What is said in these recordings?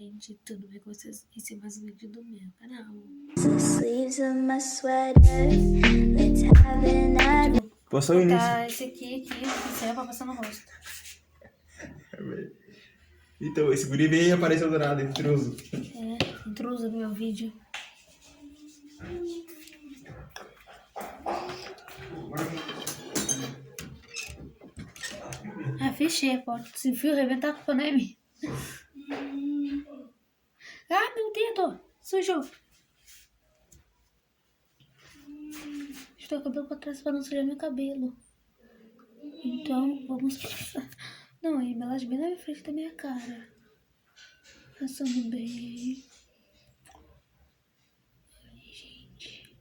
Gente, tudo bem com vocês? Esse é mais um vídeo do meu canal. Posso Vou início? botar esse aqui, no pincel pra passar no rosto. Então, esse guri bem apareceu do nada, intruso. É, intruso no meu vídeo. Ah, fechei a porta. Se o fio arrebentar, a culpa não é minha. Ah, meu dedo! Sujou! Estou com o cabelo pra trás para não sujar meu cabelo. Então, vamos passar. Não, a embalagem bem na frente da minha cara. Passando bem. Ai, gente.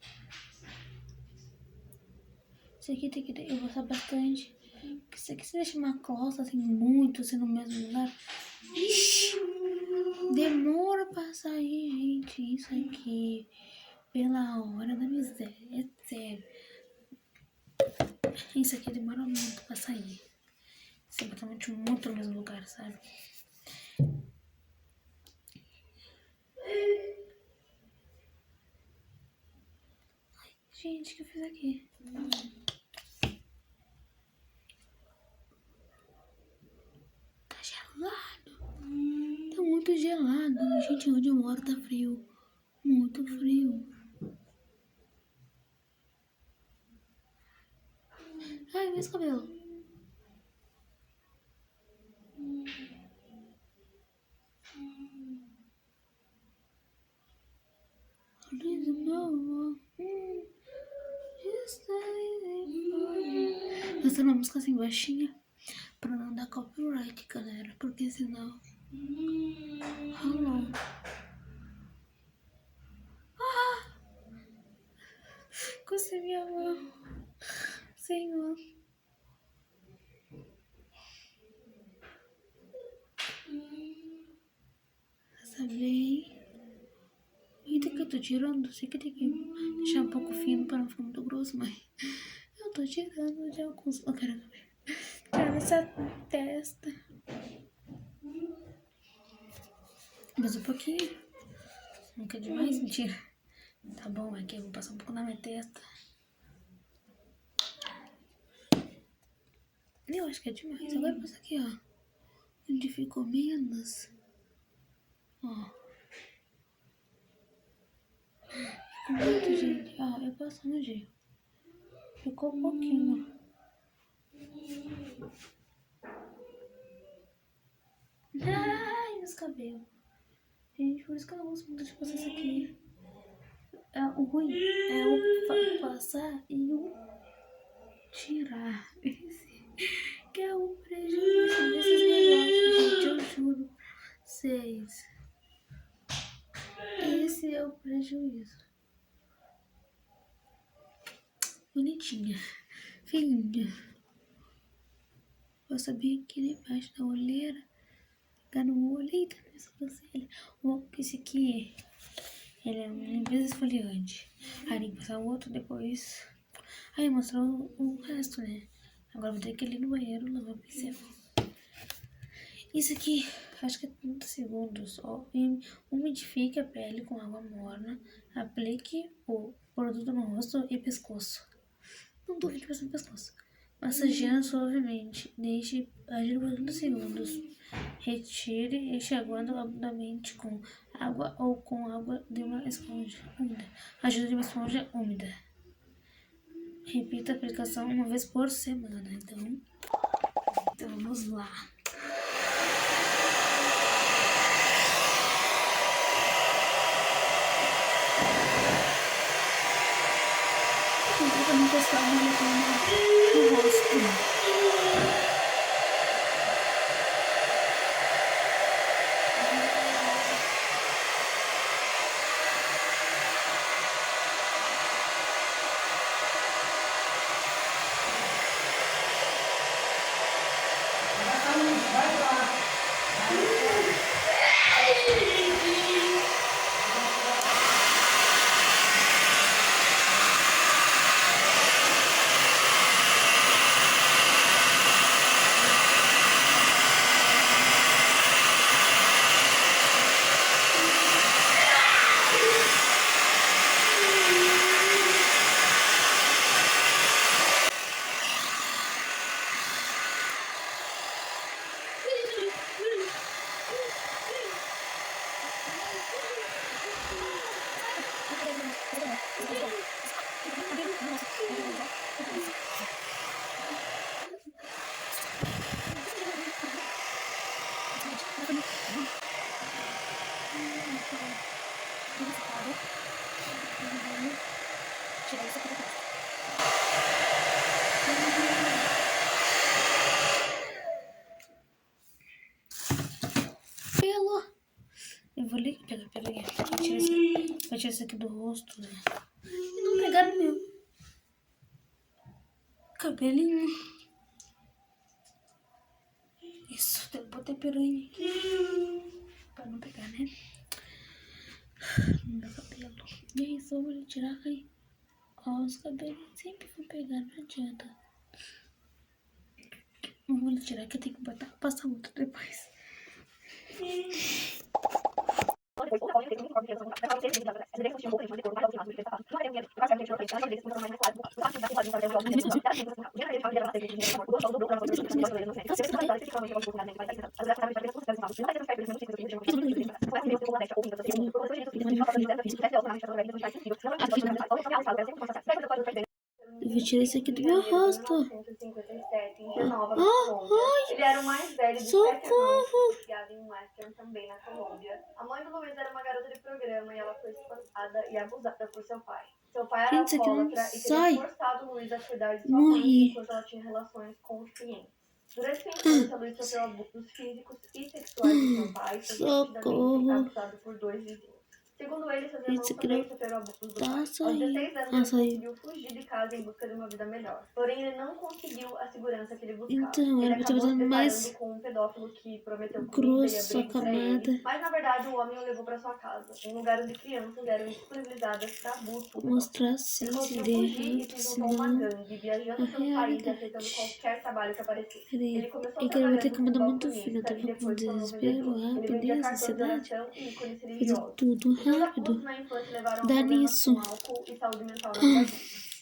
Isso aqui tem que... Eu vou usar bastante. Porque isso aqui se deixa uma closta assim, muito assim no mesmo lugar. Ixi! Demora pra sair, gente. Isso aqui. Pela hora da miséria. É sério. Isso aqui demora muito pra sair. Isso é totalmente muito no mesmo lugar, sabe? Ai, gente, o que eu fiz aqui? Tá gelado. Tá muito gelado. Gente, onde eu moro tá frio. Muito frio. Ai, meus cabelos. Cantando uma música assim baixinha pra não dar copyright, galera, porque senão... Alô. Consegui minha mão. Senhor. Passa bem. Eita, que eu tô tirando. Sei que tem que deixar um pouco fino pra não ficar muito grosso, mas eu tô tirando de alguns. Eu quero tirar essa testa. Mais um pouquinho. Não quer demais? Mentira. Tá bom, aqui eu vou passar um pouco na minha testa. Eu acho que é demais. Agora passa aqui, ó. Onde ficou menos. Ó. Ficou muito, gente. Ó, eu passo no jeito. Ficou um pouquinho. Ai, meus cabelos. Gente, por isso que eu não gosto muito de passar isso aqui. O ruim é o passar e o tirar. Esse que é o prejuízo desses negócios, gente. Eu juro pra vocês. Esse é o prejuízo. Bonitinha. Filhinha. Eu sabia que ali embaixo da olheira, ficar no olho, eita, minha sobrancelha. Esse aqui, ele é um vezes esfoliante. Aí tem que passar o outro depois. Aí mostrar o resto, né? Agora vou ter que ir ali no banheiro lavar o pincel. Isso aqui, acho que é 30 segundos. Ó, umidifique a pele com água morna. Aplique o produto no rosto e pescoço. Não duvide que vai ser no pescoço. Massageando suavemente. Deixe agir por 30 segundos. Retire enxaguando abundante com água ou com água de uma esponja úmida. Ajuda de uma esponja úmida. Repita a aplicação uma vez por semana. Então vamos lá. Vou testar uma no rosto. Tirar isso aqui da cabeça. Pelo. Eu vou pegar pelo aqui. Vou tirar isso aqui do rosto. Né? E não pegar no meu cabelinho. Isso, tem que botar peruinha aqui. Pra não pegar, né? No meu cabelo. E é isso, eu vou tirar aí. Ó, os cabelos sempre vão pegar, não adianta. Não vou tirar que eu tenho que botar, passar muito depois. Eu vou tirar isso aqui do meu rosto. Ele era o mais velho de 7 irmãos, criado em Western, também na Colômbia. A mãe do Luiz era uma garota de programa e ela foi espancada e abusada por seu pai. Seu pai era alcoólatra e teria forçado o Luiz a cuidar de sua mãe enquanto ela tinha relações com os clientes. Durante sua infância, Luiz sofreu abusos físicos e sexuais de seu pai, sendo repetidamente abusado por 2 vizinhos. Segundo ele, seus irmãos também sofreram abusos do pai. Aos 16 anos, ele conseguiu fugir de casa em busca de uma vida melhor. Porém, ele não conseguiu a segurança que ele buscava. Então, ele acabou se mais deparando com um pedófilo que prometeu grosso comida e a abrigo pra ele. Mas, na verdade, o homem o levou para sua casa, um lugar onde crianças eram disponibilizadas para abuso. Mostrar assim, ele conseguiu fugir e se juntou a uma gangue, viajando pelo país e aceitando qualquer trabalho que aparecesse. Ele começou é que ele vai ter que mandar muito filho, eu tava com desespero, rapidez, ansiedade, fazer tudo rápido, dá nisso. E saúde mental na sua vida.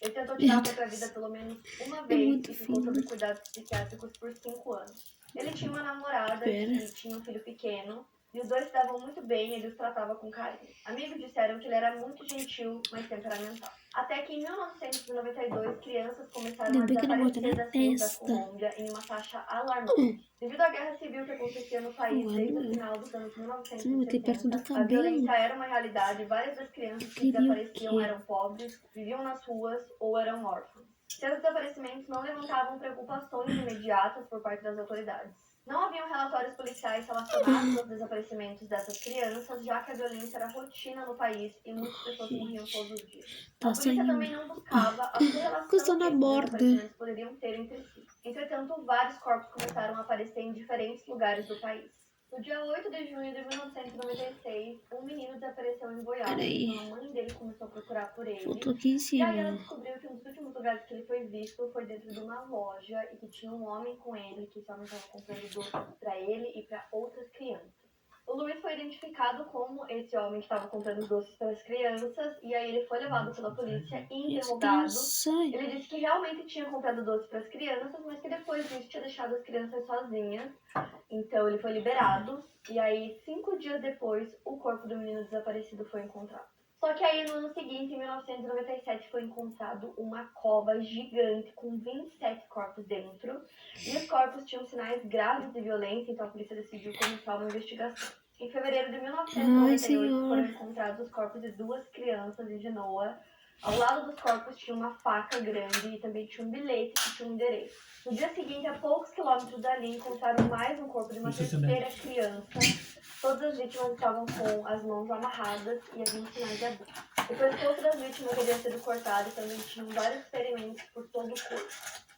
Ele tentou tirar a própria vida pelo menos uma vez e ficou sob cuidados psiquiátricos por 5 anos. Ele tinha uma namorada e tinha um filho pequeno, e os dois se davam muito bem e ele os tratava com carinho. Amigos disseram que ele era muito gentil, mas temperamental. Até que em 1992, crianças começaram a desaparecer das ruas da Colômbia em uma taxa alarmante. Devido à guerra civil que acontecia no país desde o final dos anos 1970, a violência era uma realidade e várias das crianças que desapareciam eram pobres, viviam nas ruas ou eram órfãos. Seus desaparecimentos não levantavam preocupações imediatas por parte das autoridades. Não haviam relatórios policiais relacionados aos desaparecimentos dessas crianças, já que a violência era rotina no país e muitas pessoas morriam todos os dias. A polícia também não buscava a correlação que esses desaparecimentos poderiam ter entre si. Entretanto, vários corpos começaram a aparecer em diferentes lugares do país. No dia 8 de junho de 1996, um menino desapareceu em Goiás. A mãe dele começou a procurar por ele. E aí ela descobriu que um dos últimos lugares que ele foi visto foi dentro de uma loja e que tinha um homem com ele, que esse homem estava comprando doces para ele e para outras crianças. O Luiz foi identificado como esse homem que estava comprando os doces para as crianças, e aí ele foi levado pela polícia e interrogado. Ele disse que realmente tinha comprado doces para as crianças, mas que depois disso tinha deixado as crianças sozinhas. Então ele foi liberado, e aí 5 dias depois o corpo do menino desaparecido foi encontrado. Só que aí no ano seguinte, em 1997, foi encontrado uma cova gigante com 27 corpos dentro. E os corpos tinham sinais graves de violência, então a polícia decidiu começar uma investigação. Em fevereiro de 1998, foram encontrados os corpos de 2 crianças em Genoa. Ao lado dos corpos tinha uma faca grande e também tinha um bilhete que tinha um endereço. No dia seguinte, a poucos quilômetros dali, encontraram mais um corpo de uma terceira criança. Todas as vítimas estavam com as mãos amarradas e haviam sinais de abuso. O pescoço das vítimas havia sido cortado e também tinham vários ferimentos por todo o corpo.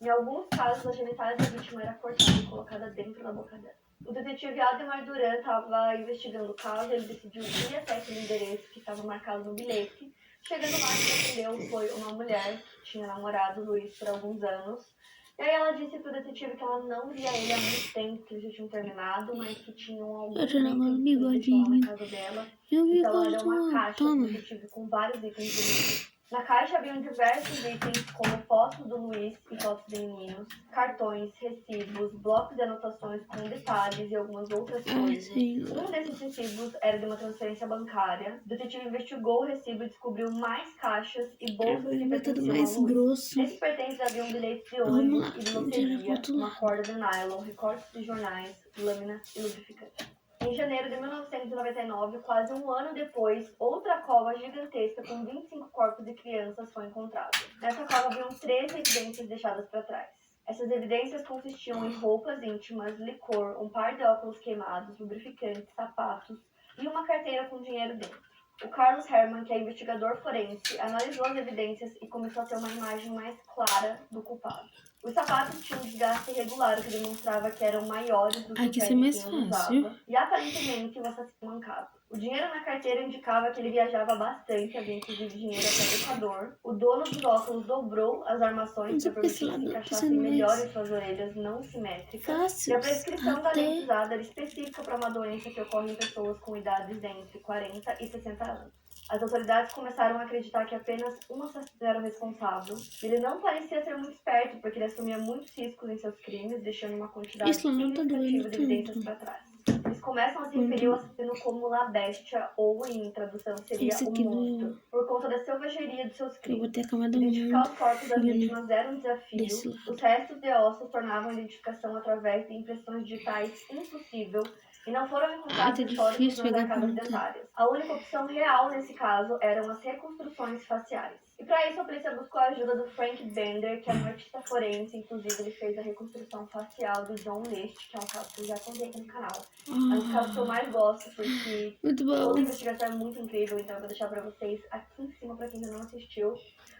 Em alguns casos, a genitália da vítima era cortada e colocada dentro da boca dela. O detetive Ademar Duran estava investigando o caso, ele decidiu ir até aquele endereço que estava marcado no bilhete. Chegando lá, quem atendeu foi uma mulher que tinha namorado o Luiz por alguns anos. E aí ela disse pro detetive que ela não via ele há muito tempo, que eles já tinham terminado, mas que tinham alguns itens na casa dela. Então ela deu uma caixa pro detetive com vários itens do Luiz. Na caixa haviam diversos itens, como fotos do Luiz e fotos de meninos, cartões, recibos, blocos de anotações com detalhes e algumas outras coisas. Um desses recibos era de uma transferência bancária. O detetive investigou o recibo e descobriu mais caixas e bolsas que pertenciam ao Luiz. Nesses pertences haviam bilhetes de ônibus e de loteria, uma corda de nylon, recortes de jornais, lâminas e lubrificantes. Em Em janeiro de 1999, quase um ano depois, outra cova gigantesca com 25 corpos de crianças foi encontrada. Nessa cova haviam 13 evidências deixadas para trás. Essas evidências consistiam em roupas íntimas, licor, um par de óculos queimados, lubrificantes, sapatos e uma carteira com dinheiro dentro. O Carlos Herman, que é investigador forense, analisou as evidências e começou a ter uma imagem mais clara do culpado. Os sapatos tinham um desgaste irregular que demonstrava que eram maiores do que o pé que usava, e aparentemente o assassino mancava. O dinheiro na carteira indicava que ele viajava bastante, havia inclusive dinheiro até do Equador. O dono dos óculos dobrou as armações para permitir que se encaixassem melhor em suas orelhas não simétricas. E a prescrição da lente usada era específica para uma doença que ocorre em pessoas com idades entre 40 e 60 anos. As autoridades começaram a acreditar que apenas um assassino era o responsável. Ele não parecia ser muito esperto, porque ele assumia muitos riscos em seus crimes, deixando uma quantidade significativa de evidências para trás. Eles começam a se referir ao assassino como La Bestia, ou em tradução seria o monstro, por conta da selvageria de seus crimes. Identificar os corpos das vítimas era um desafio. Os restos de ossos tornavam a identificação através de impressões digitais impossível, e não foram encontrados históricos nas arcadas dentárias. A única opção real nesse caso eram as reconstruções faciais. E para isso a polícia buscou a ajuda do Frank Bender, que é um artista forense. Inclusive ele fez a reconstrução facial do John List, que é um caso que eu já contei aqui no canal. É um dos casos que eu mais gosto, porque toda a investigação é muito incrível. Então eu vou deixar para vocês aqui em cima para quem ainda não assistiu,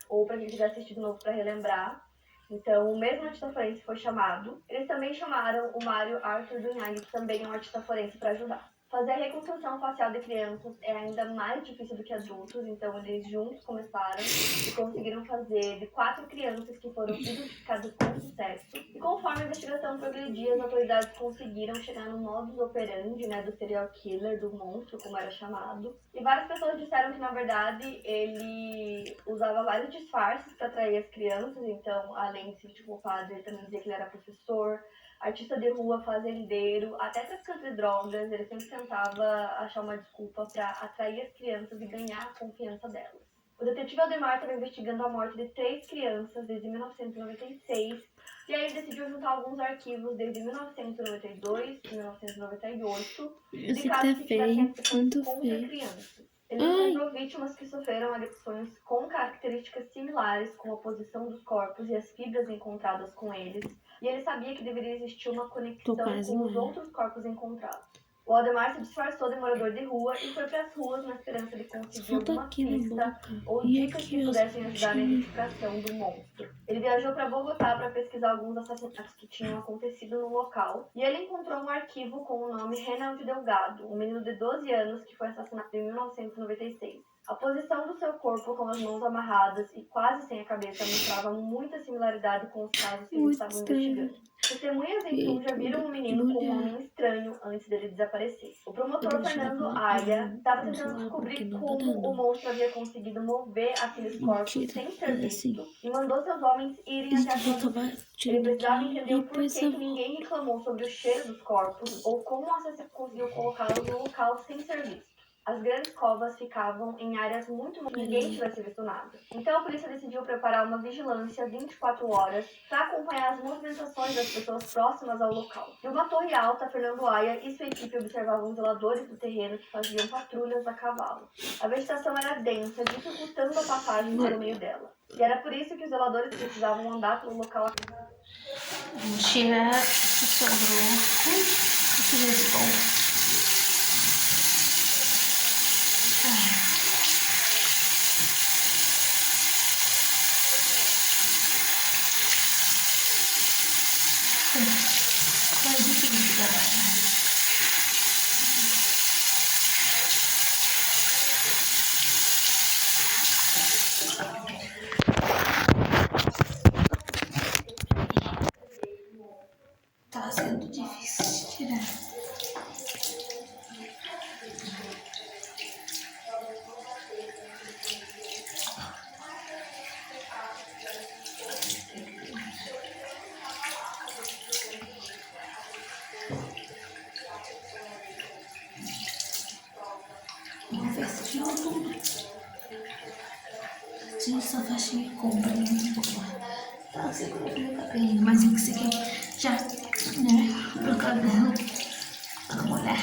ou para quem quiser assistir de novo para relembrar. Então, o mesmo artista forense foi chamado. Eles também chamaram o Mário Arthur Dunhag, que também é um artista forense, para ajudar. Fazer a reconstrução facial de crianças é ainda mais difícil do que adultos, então eles juntos começaram e conseguiram fazer de 4 crianças que foram identificadas com sucesso. E conforme a investigação progredia, as autoridades conseguiram chegar no modus operandi, né, do serial killer, do monstro, como era chamado. E várias pessoas disseram que, na verdade, ele usava vários disfarces para atrair as crianças. Então, além de ser tipo padre, ele também dizia que ele era professor, artista de rua, fazendeiro, até traficante de drogas. Ele sempre tentava achar uma desculpa para atrair as crianças e ganhar a confiança delas. O detetive Aldemar estava investigando a morte de 3 crianças desde 1996, e aí ele decidiu juntar alguns arquivos desde 1992 e 1998 de casos que tivessem acusações contra crianças. Ele encontrou vítimas que sofreram agressões com características similares, como a posição dos corpos e as fibras encontradas com eles, e ele sabia que deveria existir uma conexão com os outros corpos encontrados. O Aldemar se disfarçou de morador de rua e foi para as ruas na esperança de conseguir alguma pista ou dicas que pudessem ajudar na identificação do monstro. Ele viajou para Bogotá para pesquisar alguns assassinatos que tinham acontecido no local, e ele encontrou um arquivo com o nome Reinaldo Delgado, um menino de 12 anos que foi assassinado em 1996. A posição do seu corpo com as mãos amarradas e quase sem a cabeça mostrava muita similaridade com os casos que eles estavam investigando. Testemunhas em Tunja viram o menino como um homem estranho antes dele desaparecer. O promotor Fernando Aya estava tentando descobrir como o monstro havia conseguido mover aqueles corpos sem ser visto e mandou seus homens irem até a produção. Ele precisava entender o porquê que ninguém reclamou sobre o cheiro dos corpos ou como o assassino conseguiu colocá-los no local sem ser visto. As grandes covas ficavam em áreas muito que ninguém tivesse visto nada. Então a polícia decidiu preparar uma vigilância 24 horas para acompanhar as movimentações das pessoas próximas ao local. De uma torre alta, Fernando Aya e sua equipe observavam zeladores do terreno que faziam patrulhas a cavalo. A vegetação era densa, dificultando a passagem pelo meio dela. E era por isso que os zeladores precisavam andar pelo local. Vou tirar o que sobrou. Esse responde. Tá sendo difícil de tirar. Vamos ver se tirou tudo. Tinha essa faixinha compra muito boa. Tá segurando meu cabelo, mas é que você quer já, né? Pro cabelo. A mulher.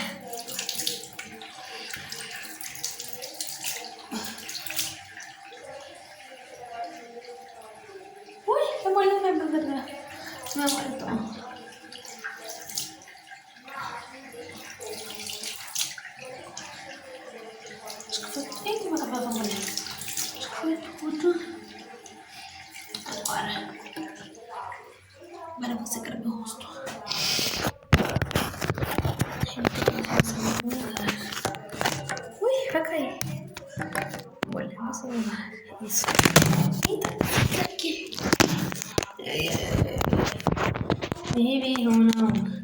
Acho que foi feito uma cabelo da mulher. Acho que foi tudo. Agora eu vou secar meu rosto. Ui, vai cair. Olha, meu celular. Isso. Eita, tá aqui. Baby, não.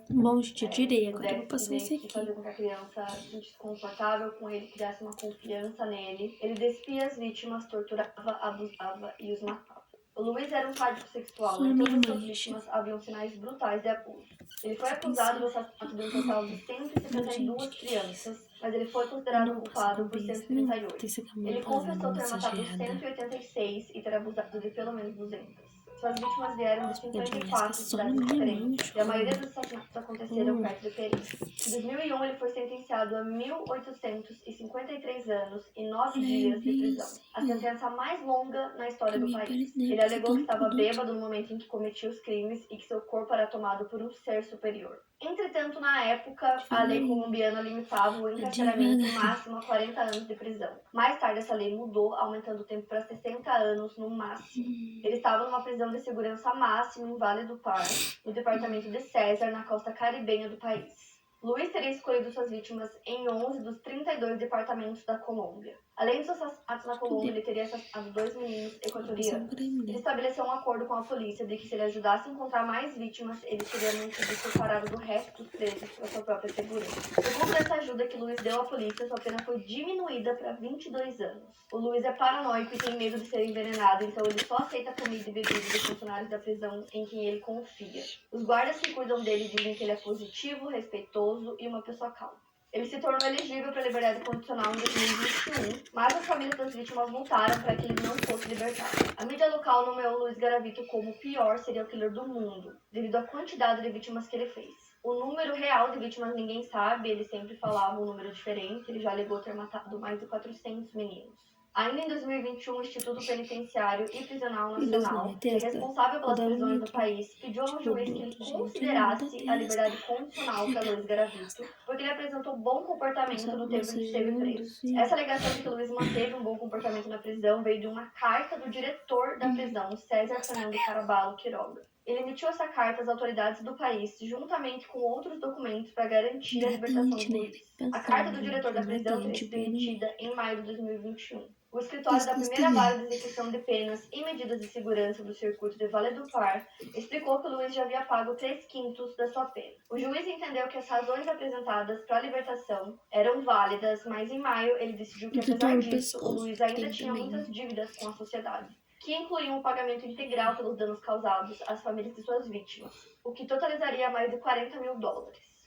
Bom, gente, eu tirei. Agora eu vou passar esse aqui. Fazer com que a criança se sentisse confortável com ele, criasse uma confiança nele. Ele despia as vítimas, torturava, abusava e os matava. O Luiz era um sádico sexual e todas as suas vítimas haviam sinais brutais de abuso. Ele foi acusado do assassinato de um total de 172 crianças, mas ele foi considerado culpado por 138. Ele confessou ter matado 186 e ter abusado de pelo menos 200. Suas vítimas vieram de 54 cidades diferentes, e a maioria dos assassinatos aconteceram perto de Perim. Em 2001, ele foi sentenciado a 1.853 anos e 9 dias de prisão, a sentença mais longa na história do país. Ele alegou que estava bêbado no momento em que cometia os crimes e que seu corpo era tomado por um ser superior. Entretanto, na época, a lei colombiana limitava o encarceramento máximo a 40 anos de prisão. Mais tarde, essa lei mudou, aumentando o tempo para 60 anos no máximo. Ele estava numa prisão de segurança máxima em Vale do Par, no departamento de César, na costa caribenha do país. Luiz teria escolhido suas vítimas em 11 dos 32 departamentos da Colômbia. Além dos assassinatos na Colômbia, ele teria assassinado 2 meninos equatorianos. Ele estabeleceu um acordo com a polícia de que se ele ajudasse a encontrar mais vítimas, ele seria mantido separado do resto dos presos para sua própria segurança. Por conta dessa ajuda que Luiz deu à polícia, sua pena foi diminuída para 22 anos. O Luiz é paranoico e tem medo de ser envenenado, então ele só aceita comida e bebida dos funcionários da prisão em quem ele confia. Os guardas que cuidam dele dizem que ele é positivo, respeitoso e uma pessoa calma. Ele se tornou elegível para liberdade condicional em 2021, mas as famílias das vítimas lutaram para que ele não fosse libertado. A mídia local nomeou Luiz Garavito como o pior serial killer do mundo, devido à quantidade de vítimas que ele fez. O número real de vítimas ninguém sabe, ele sempre falava um número diferente, ele já alegou ter matado mais de 400 meninos. Ainda em 2021, o Instituto Penitenciário e Prisional Nacional, que é responsável pelas prisões do país, pediu ao juiz que ele considerasse a liberdade condicional para Luiz Garavito, porque ele apresentou bom comportamento no tempo em que esteve preso. Essa alegação de que Luiz manteve um bom comportamento na prisão veio de uma carta do diretor da prisão, César Fernando Caraballo Quiroga. Ele emitiu essa carta às autoridades do país, juntamente com outros documentos para garantir a libertação de Luiz. A carta do diretor da prisão teria sido emitida em maio de 2021. O escritório da primeira vara de execução de penas e medidas de segurança do circuito de Vale do Par explicou que Luiz já havia pago 3/5 da sua pena. O juiz entendeu que as razões apresentadas para a libertação eram válidas, mas em maio ele decidiu que, apesar disso, o Luiz ainda tinha muitas dívidas com a sociedade, que incluíam o pagamento integral pelos danos causados às famílias de suas vítimas, o que totalizaria mais de $40 mil.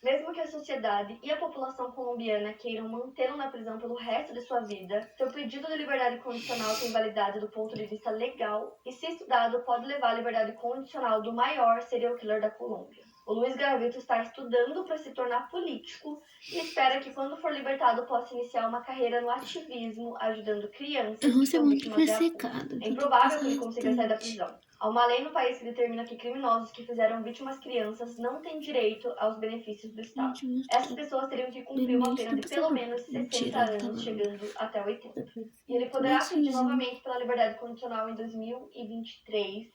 Mesmo que a sociedade e a população colombiana queiram mantê-lo na prisão pelo resto de sua vida, seu pedido de liberdade condicional tem validade do ponto de vista legal e, se estudado, pode levar à liberdade condicional do maior serial killer da Colômbia. O Luiz Garavito está estudando para se tornar político e espera que, quando for libertado, possa iniciar uma carreira no ativismo, ajudando crianças que são vítimas de abuso. É improvável que ele consiga sair da prisão. Há uma lei no país que determina que criminosos que fizeram vítimas crianças não têm direito aos benefícios do Estado. Essas pessoas teriam que cumprir uma pena de pelo menos 60 anos, chegando até 80. E ele poderá pedir novamente pela liberdade condicional em 2023.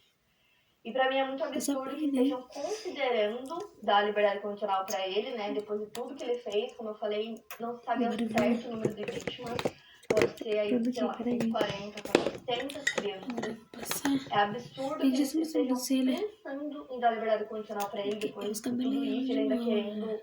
E pra mim é muito absurdo que estejam considerando dar liberdade condicional pra ele, né? Depois de tudo que ele fez, como eu falei, não se sabe ao certo o número de vítimas. Pode ser aí, sei lá, 140, 400 crianças. É absurdo que eles estejam pensando em dar liberdade condicional pra ele depois de tudo isso. Ele ainda querendo,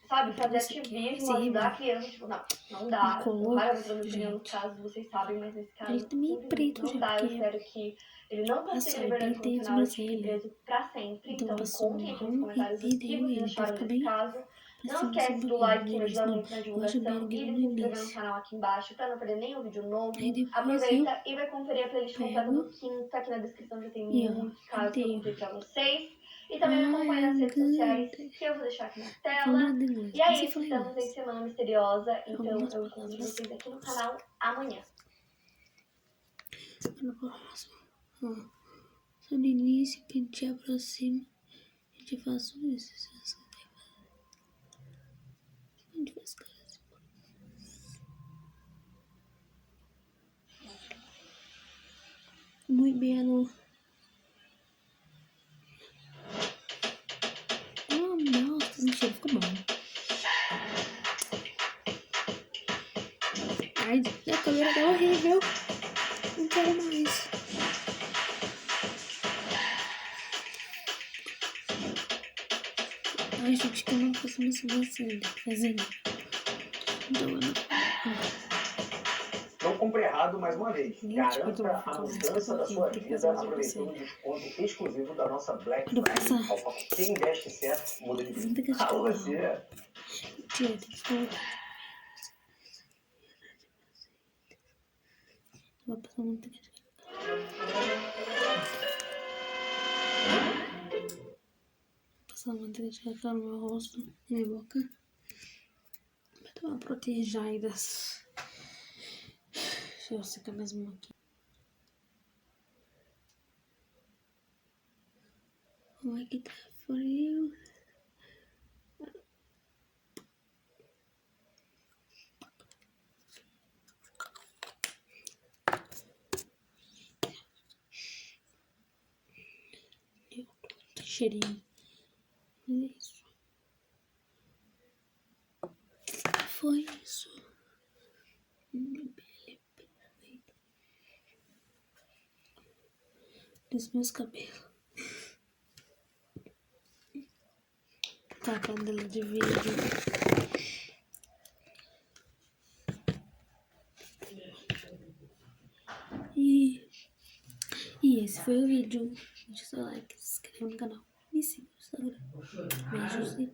sabe, fazer ativismo, ajudar crianças. Tipo, não dá. Eu raramente dou minha opinião nos casos, vocês sabem, mas nesse caso simplesmente não dá. Eu espero que ele não consiga liberdade condicional e fique preso pra sempre. Então contem aqui nos comentários o que vocês acharam desse caso. Não esquece do like, que me ajuda muito na divulgação, e de se inscrever no canal aqui embaixo para não perder nenhum vídeo novo. Aproveita e vai conferir a playlist completa do Quinta, aqui na descrição já tem muitos casos que eu contei pra vocês. E também me acompanha nas redes sociais, que eu vou deixar aqui na tela. E é isso, estamos em Semana Misteriosa, então eu encontro vocês aqui no canal amanhã. Só no início, pentear pra cima, a gente faz isso. Onde vai esse cara? Muito bem. Nossa, mentira, ficou bom. Ai, a câmera tá horrível. Não quero mais. Ai, gente, que eu não faço mais fazendo. Então, eu não... Não compre errado mais uma vez. Gente, Garanta a mudança da sua vida aproveitando o desconto exclusivo da nossa Black Friday. Quem investe certo, muda de vida. Alô, você! Mentira, tem que colocar. Vou passar muito aqui. Passar manteiga de cacau no meu rosto, na minha boca. Vai dar uma protegida. Deixa eu secar mesmo aqui. Como é que tá frio? Cheirinho. É isso. Foi isso. Minha pele perfeita. Dos meus cabelos. Capa dela de vídeo. E esse foi o vídeo. Deixa seu like, se inscreva no canal. Me siga no Instagram. Beijos e